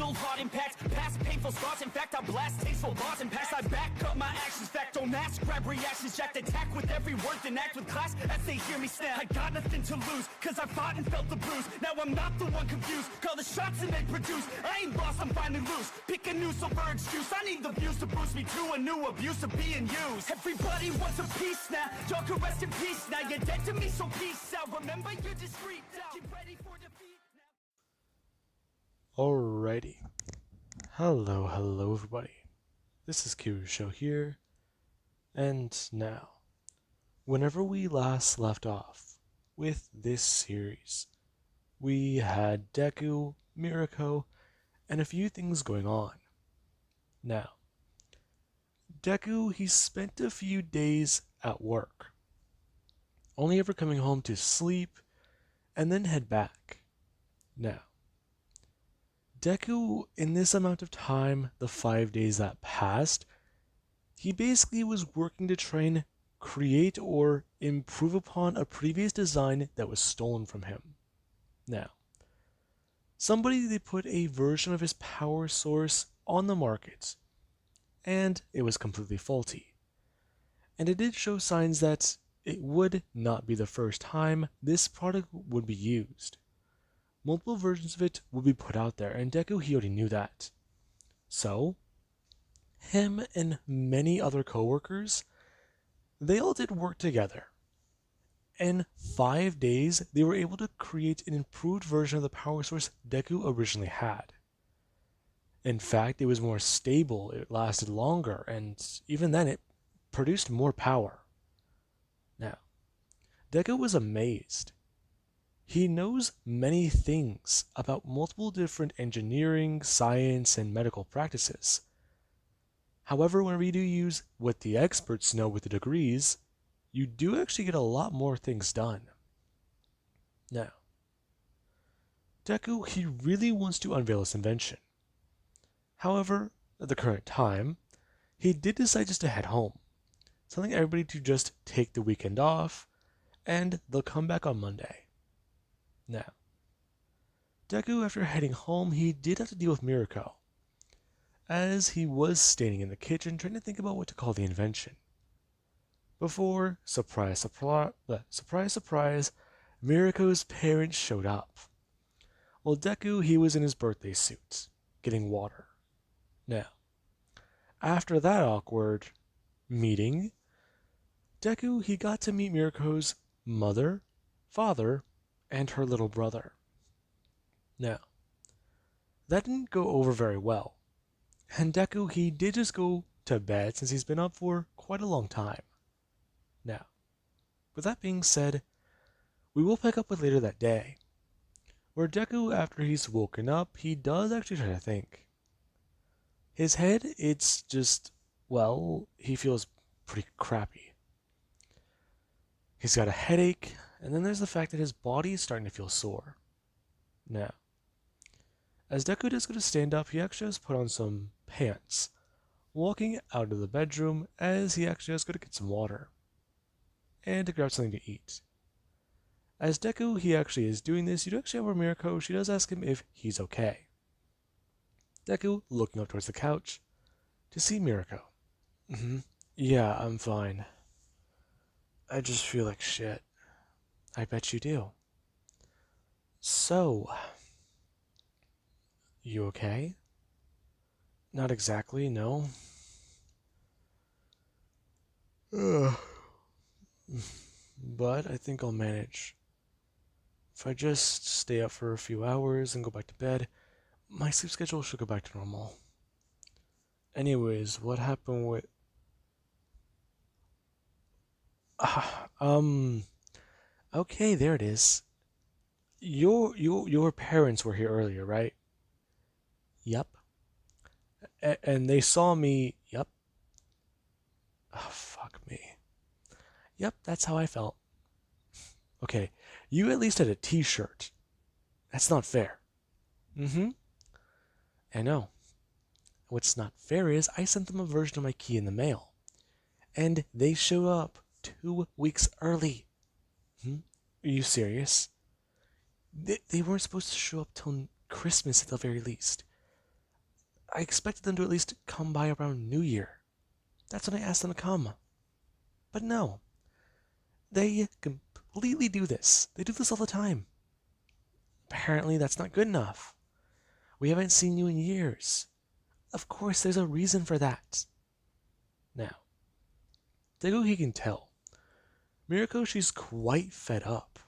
fatal heart impacts, past painful scars. In fact, I blast tasteful laws and pass. I back up my actions. Fact, don't ask, grab reactions. Jacked attack with every word, then act with class as they hear me snap. I got nothing to lose, cause I fought and felt the bruise. Now I'm not the one confused. Call the shots and they produce. I ain't lost, I'm finally loose. Pick a new silver excuse. I need the views to boost me to a new abuse of being used. Everybody wants a piece now. Y'all can rest in peace now. You're dead to me, so peace out. Remember you're discreet now. Get ready for defeat now. Alrighty. Hello everybody. This is Kirusho here. And now, whenever we last left off with this series, we had Deku, Mirako, and a few things going on. Now, Deku, he spent a few days at work, only ever coming home to sleep and then head back. Now, Deku, in this amount of time, the 5 days that passed, he basically was working to try and create or improve upon a previous design that was stolen from him. Now, they put a version of his power source on the market, and it was completely faulty. And it did show signs that it would not be the first time this product would be used. Multiple versions of it would be put out there, and Deku, he already knew that. So, him and many other coworkers, they all did work together. In 5 days, they were able to create an improved version of the power source Deku originally had. In fact, it was more stable, it lasted longer, and even then it produced more power. Now, Deku was amazed. He knows many things about multiple different engineering, science, and medical practices. However, whenever you do use what the experts know with the degrees, you do actually get a lot more things done. Now, Deku, he really wants to unveil his invention. However, at the current time, he did decide just to head home, telling everybody to just take the weekend off, and they'll come back on Monday. Now, Deku, after heading home, he did have to deal with Mirako, as he was standing in the kitchen trying to think about what to call the invention. Before, surprise, Mirako's parents showed up. Well, Deku, he was in his birthday suit, getting water. Now, after that awkward meeting, Deku, he got to meet Mirako's mother, father, and her little brother. Now, that didn't go over very well, and Deku, he did just go to bed since he's been up for quite a long time. Now, with that being said, we will pick up with later that day, where Deku, after he's woken up, he does actually try to think. His head, it's just, well, he feels pretty crappy. He's got a headache, and then there's the fact that his body is starting to feel sore. Now, as Deku does go to stand up, he actually has put on some pants, walking out of the bedroom as he actually has to go to get some water, and to grab something to eat. As Deku, he actually is doing this, you do actually have Mirako, she does ask him if he's okay. Deku, looking up towards the couch, to see Mirako. Yeah, I'm fine. I just feel like shit. I bet you do. So, you okay? Not exactly, no. But I think I'll manage. If I just stay up for a few hours and go back to bed, my sleep schedule should go back to normal. Anyways, what happened with... Okay, there it is. Your parents were here earlier, right? Yep. And they saw me... Yep. Oh, fuck me. Yep, that's how I felt. Okay, you at least had a t-shirt. That's not fair. I know. What's not fair is I sent them a version of my key in the mail, and they showed up 2 weeks early. Are you serious? They weren't supposed to show up till Christmas at the very least. I expected them to at least come by around New Year. That's when I asked them to come. But no, they completely do this. They do this all the time. Apparently, that's not good enough. We haven't seen you in years. Of course, there's a reason for that. Now, Deku, he can tell. Mirako, she's quite fed up.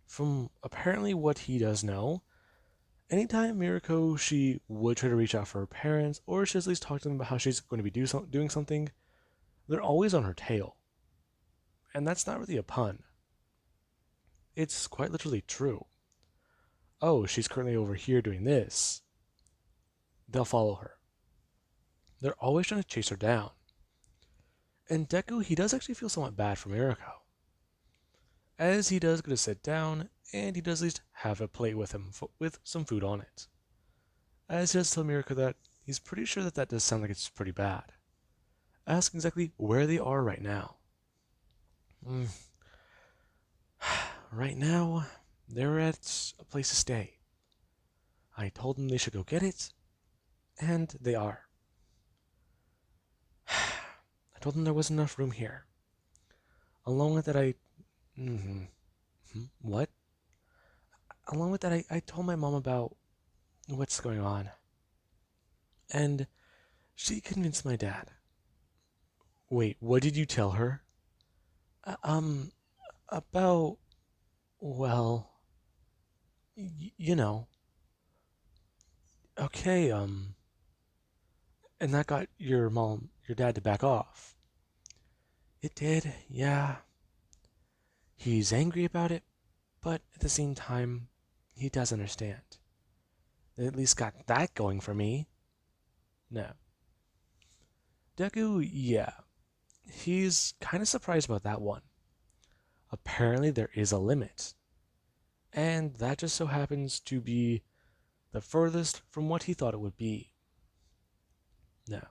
From apparently what he does know, anytime Mirako, she would try to reach out for her parents, or she at least talk to them about how she's going to be doing something, they're always on her tail. And that's not really a pun. It's quite literally true. Oh, she's currently over here doing this. They'll follow her. They're always trying to chase her down. And Deku, he does actually feel somewhat bad for Mirako, as he does go to sit down, and he does at least have a plate with him with some food on it. As he does tell Mirako that he's pretty sure that does sound like it's pretty bad. Ask exactly where they are right now. Right now, they're at a place to stay. I told them they should go get it, and they are. I told them there wasn't enough room here. Along with that, What? Along with that, I told my mom about what's going on. And she convinced my dad. Wait, what did you tell her? About, well, you know. Okay, and that got your dad to back off. It did, yeah. He's angry about it, but at the same time, he does understand. They at least got that going for me. No. Deku, yeah. He's kind of surprised about that one. Apparently, there is a limit. And that just so happens to be the furthest from what he thought it would be. Now,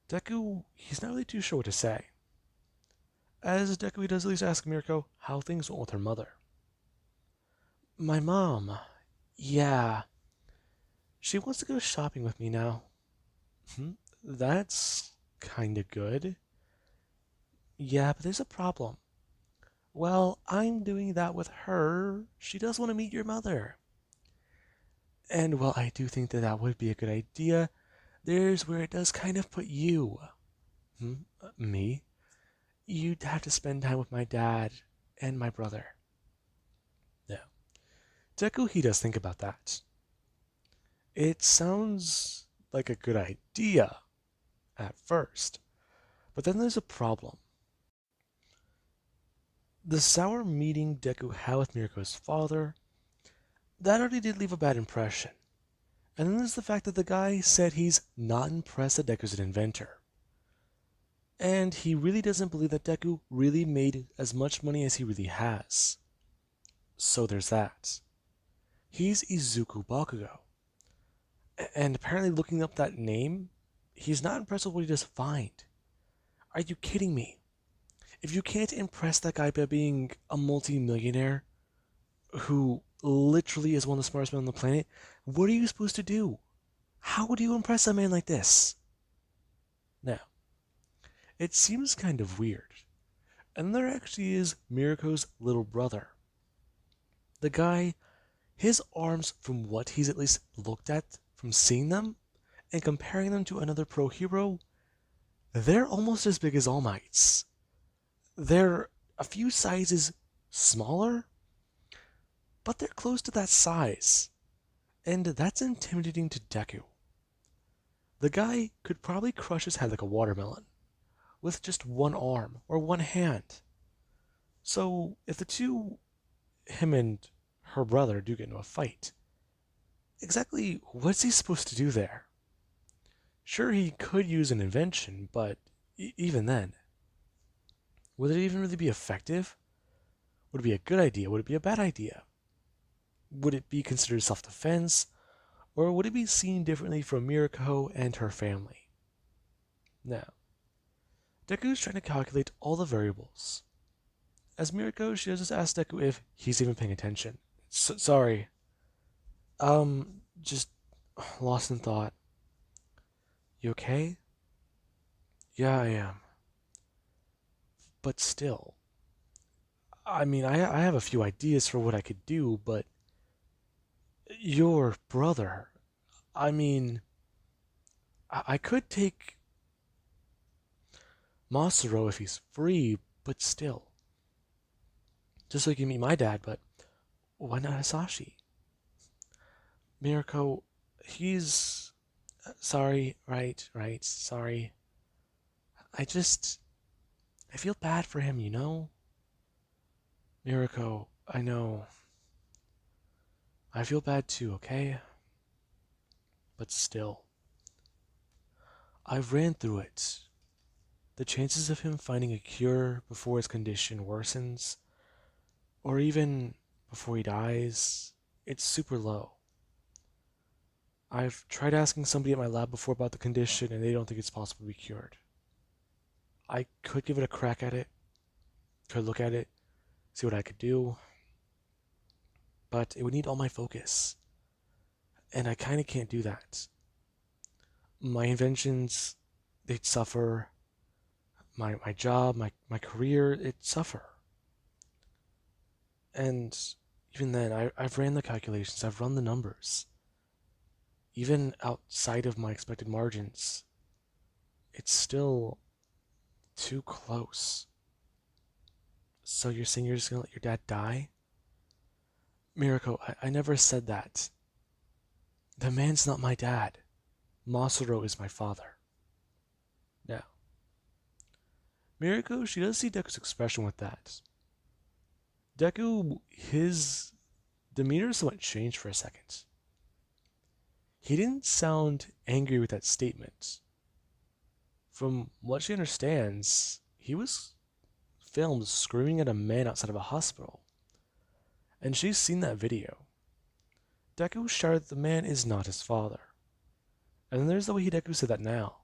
Deku, he's not really too sure what to say. As Deku, he does at least ask Mirako how things went with her mother. My mom, yeah, she wants to go shopping with me now. That's kinda good. Yeah, but there's a problem. Well, I'm doing that with her. She does want to meet your mother. And while I do think that that would be a good idea, there's where it does kind of put you. Me? You'd have to spend time with my dad and my brother. Yeah. Deku, he does think about that. It sounds like a good idea at first, but then there's a problem. The sour meeting Deku had with Mirako's father, that already did leave a bad impression. And then there's the fact that the guy said he's not impressed that Deku's an inventor. And he really doesn't believe that Deku really made as much money as he really has. So there's that. He's Izuku Bakugo. And apparently looking up that name, he's not impressed with what he does find. Are you kidding me? If you can't impress that guy by being a multi-millionaire who literally is one of the smartest men on the planet, what are you supposed to do? How would you impress a man like this? Now, it seems kind of weird. And there actually is Mirako's little brother. The guy, his arms, from what he's at least looked at from seeing them and comparing them to another pro hero, they're almost as big as All Might's. They're a few sizes smaller, but they're close to that size. And that's intimidating to Deku. The guy could probably crush his head like a watermelon with just one arm or one hand. So if the two, him and her brother, do get into a fight, exactly what's he supposed to do there? Sure, he could use an invention, but even then, would it even really be effective? Would it be a good idea? Would it be a bad idea? Would it be considered self-defense? Or would it be seen differently from Mirako and her family? Now, Deku's trying to calculate all the variables. As Mirako, she just asks Deku if he's even paying attention. Sorry. Just lost in thought. You okay? Yeah, I am. But still, I mean, I have a few ideas for what I could do, but your brother, I mean, I could take Masuro if he's free, but still, just so he can meet my dad, but why not Hisashi? Mirko, he's sorry, right, sorry. I just, I feel bad for him, you know? Mirko, I know. I feel bad too, okay? But still, I've ran through it. The chances of him finding a cure before his condition worsens, or even before he dies, it's super low. I've tried asking somebody at my lab before about the condition, and they don't think it's possible to be cured. I could give it a crack at it, could look at it, see what I could do, but it would need all my focus, and I kinda can't do that. My inventions, they'd suffer. My job, my career, it'd suffer. And even then, I've ran the calculations, I've run the numbers. Even outside of my expected margins, it's still too close. So you're saying you're just gonna let your dad die? Mirako, I never said that. The man's not my dad. Masuro is my father. Now, Mirako, she does see Deku's expression with that. Deku, his demeanor somewhat changed for a second. He didn't sound angry with that statement. From what she understands, he was filmed screaming at a man outside of a hospital. And she's seen that video. Deku shouted that the man is not his father. And then there's the way Deku said that now.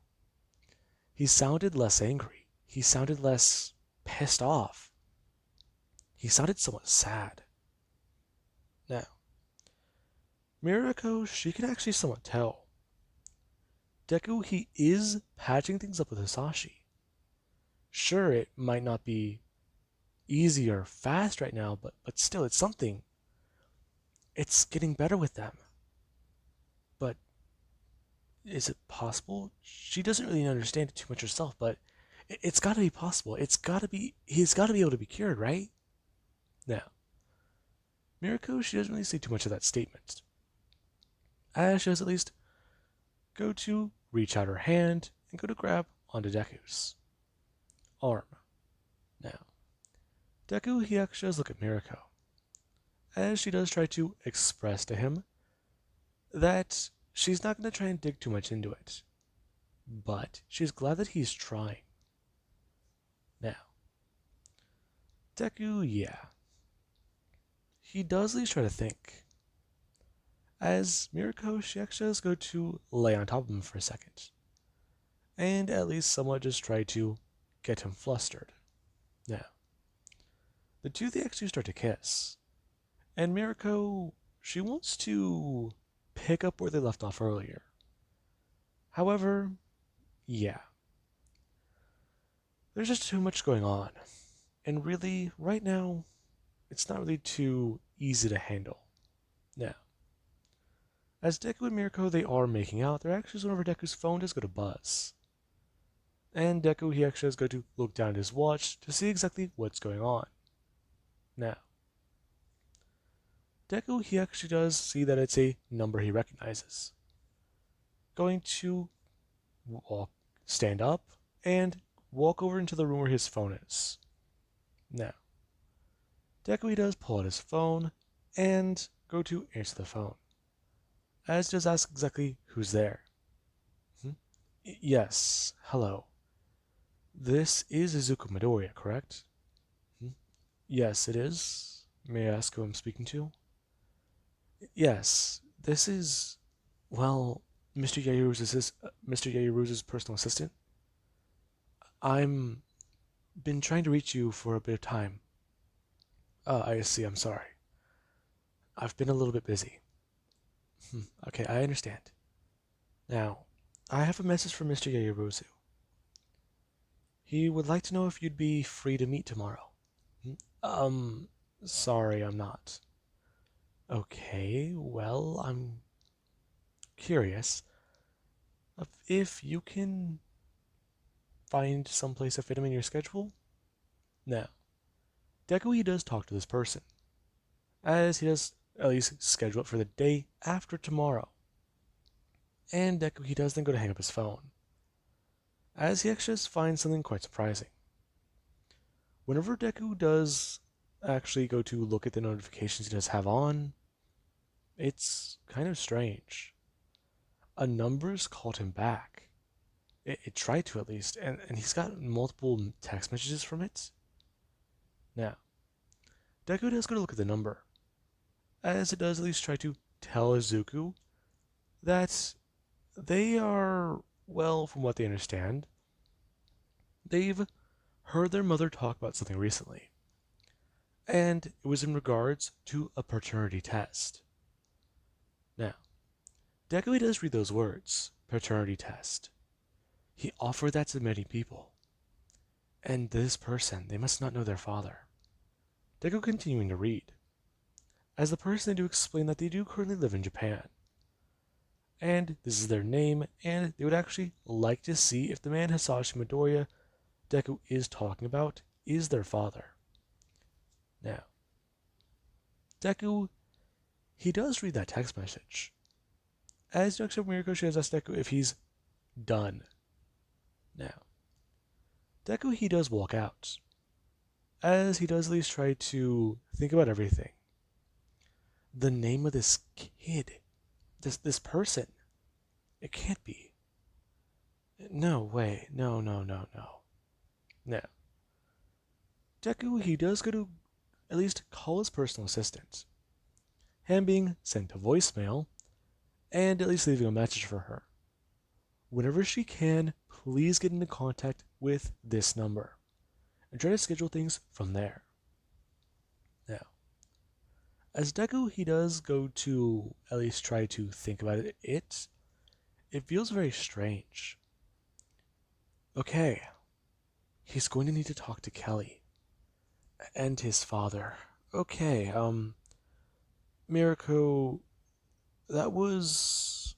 He sounded less angry. He sounded less pissed off. He sounded somewhat sad. Now, Mirako, she can actually somewhat tell. Deku, he is patching things up with Hisashi. Sure, it might not be easy or fast right now, but still, it's something. It's getting better with them. But is it possible? She doesn't really understand it too much herself, but it's got to be possible. It's got to be. He's got to be able to be cured, right? Now, Mirako, she doesn't really say too much of that statement. As she does at least go to reach out her hand and go to grab onto Deku's arm. Now, Deku, he actually does look at Mirako, as she does try to express to him that she's not going to try and dig too much into it, but she's glad that he's trying. Now, Deku, yeah, he does at least try to think. As Mirako, she actually does go to lay on top of him for a second, and at least somewhat just try to get him flustered. Now, the two, they actually start to kiss, and Mirako, she wants to pick up where they left off earlier. However, yeah, there's just too much going on, and really, right now, it's not really too easy to handle. Now, as Deku and Mirako, they are making out, they're actually whenever Deku's phone does go to buzz. And Deku, he actually does go to look down at his watch to see exactly what's going on. Now, Deku, he actually does see that it's a number he recognizes. Going to stand up and walk over into the room where his phone is. Now, Deku, he does pull out his phone and go to answer the phone. As does ask exactly who's there. Yes, hello. This is Izuku Midoriya, correct? Yes, it is. May I ask who I'm speaking to? Yes, this is, well, Mr. Yayuru's personal assistant. I'm been trying to reach you for a bit of time. I see, I'm sorry. I've been a little bit busy. Okay, I understand. Now, I have a message from Mr. Yaoyorozu. He would like to know if you'd be free to meet tomorrow. "Hmm, sorry, I'm not." "Okay, well, I'm curious if you can find someplace to fit him in your schedule." Now, Deku he does talk to this person, as he does at least schedule it for the day after tomorrow. And Deku he does then go to hang up his phone, as he actually just finds something quite surprising. Whenever Deku does actually go to look at the notifications he does have on, it's kind of strange. A number's called him back. It tried to, at least, and he's got multiple text messages from it. Now, Deku does go to look at the number, as it does at least try to tell Izuku that they are, well, from what they understand, they've heard their mother talk about something recently, and it was in regards to a paternity test. Now, Deku does read those words, paternity test. He offered that to many people, and this person, they must not know their father. Deku continuing to read, as the person they do explain that they do currently live in Japan, and this is their name, and they would actually like to see if the man Hisashi Midoriya Deku is talking about is their father. Now, Deku, he does read that text message. As Dr. Mirko, she has asked Deku if he's done. Now, Deku, he does walk out, as he does at least try to think about everything. The name of this kid, this person, it can't be. No way, no. Now, Deku, he does go to at least call his personal assistant, him being sent to voicemail, and at least leaving a message for her. Whenever she can, please get into contact with this number, and try to schedule things from there. Now, as Deku he does go to at least try to think about it feels very strange. Okay, he's going to need to talk to Kelly and his father. Okay, Mirako, that was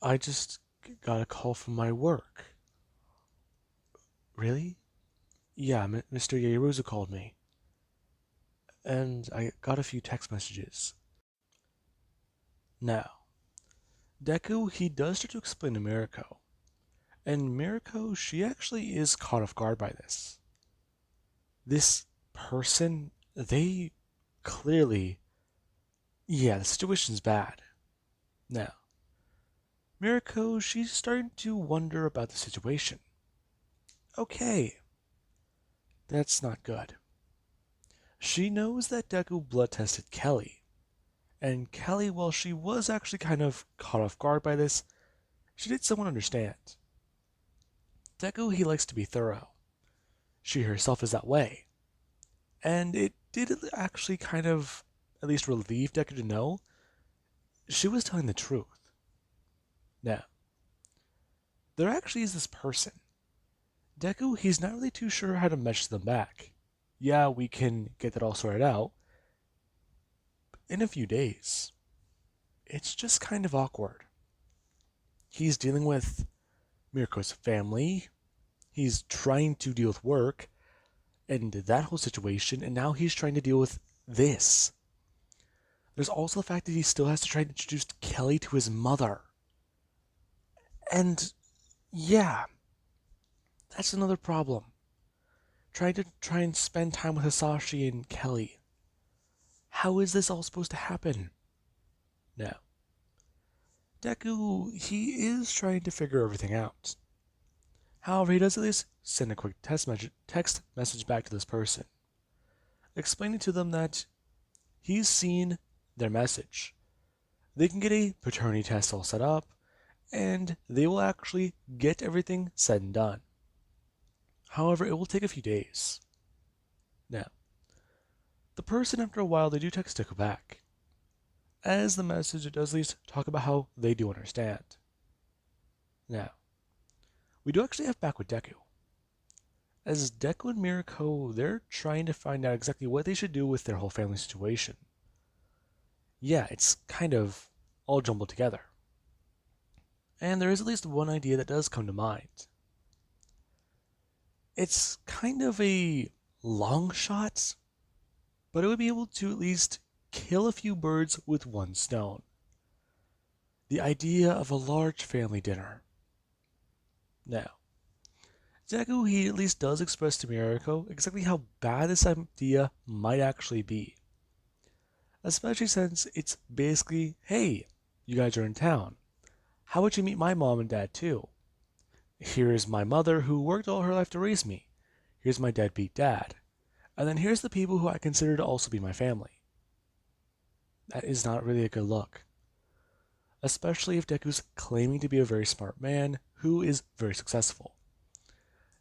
I just got a call from my work. Really? Yeah, Mr. Yaoyorozu called me, and I got a few text messages. Now, Deku, he does start to explain to Mirako, and Mirako, she actually is caught off guard by this. This person, they clearly, yeah, the situation's bad. Now, Mirako, she's starting to wonder about the situation. Okay, that's not good. She knows that Deku blood tested Kelly, and Kelly, while she was actually kind of caught off guard by this, she did somewhat understand. Deku, he likes to be thorough. She herself is that way. And it did actually kind of at least relieve Deku to know she was telling the truth. Now, there actually is this person. Deku, he's not really too sure how to message them back. Yeah, we can get that all sorted out in a few days. It's just kind of awkward. He's dealing with Mirko's family. He's trying to deal with work and that whole situation, and now he's trying to deal with this. There's also the fact that he still has to try to introduce Kelly to his mother. And yeah, that's another problem. Trying to spend time with Hisashi and Kelly. How is this all supposed to happen? Now, Deku, he is trying to figure everything out. However, he does at least send a quick text message back to this person, explaining to them that he's seen their message. They can get a paternity test all set up, and they will actually get everything said and done. However, it will take a few days. Now, the person, after a while, they do text Deku back, as the message does at least talk about how they do understand. Now, we do actually have back with Deku. As Deku and Mirako, they're trying to find out exactly what they should do with their whole family situation. Yeah, it's kind of all jumbled together. And there is at least one idea that does come to mind. It's kind of a long shot, but it would be able to at least kill a few birds with one stone. The idea of a large family dinner. Now, Deku, he at least does express to Mirako exactly how bad this idea might actually be. Especially since it's basically, hey, you guys are in town. How would you meet my mom and dad too? Here's my mother who worked all her life to raise me. Here's my deadbeat dad. And then here's the people who I consider to also be my family. That is not really a good look. Especially if Deku's claiming to be a very smart man who is very successful.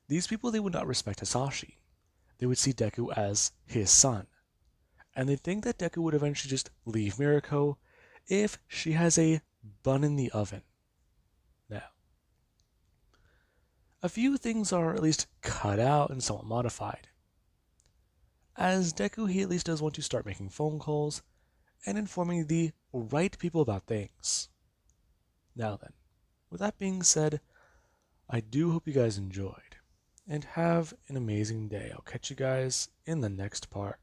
These people, they would not respect Hisashi. They would see Deku as his son. And they'd think that Deku would eventually just leave Mirako if she has a bun in the oven. Now, a few things are at least cut out and somewhat modified. As Deku, he at least does want to start making phone calls and informing the right people about things. Now then, with that being said, I do hope you guys enjoyed, and have an amazing day. I'll catch you guys in the next part.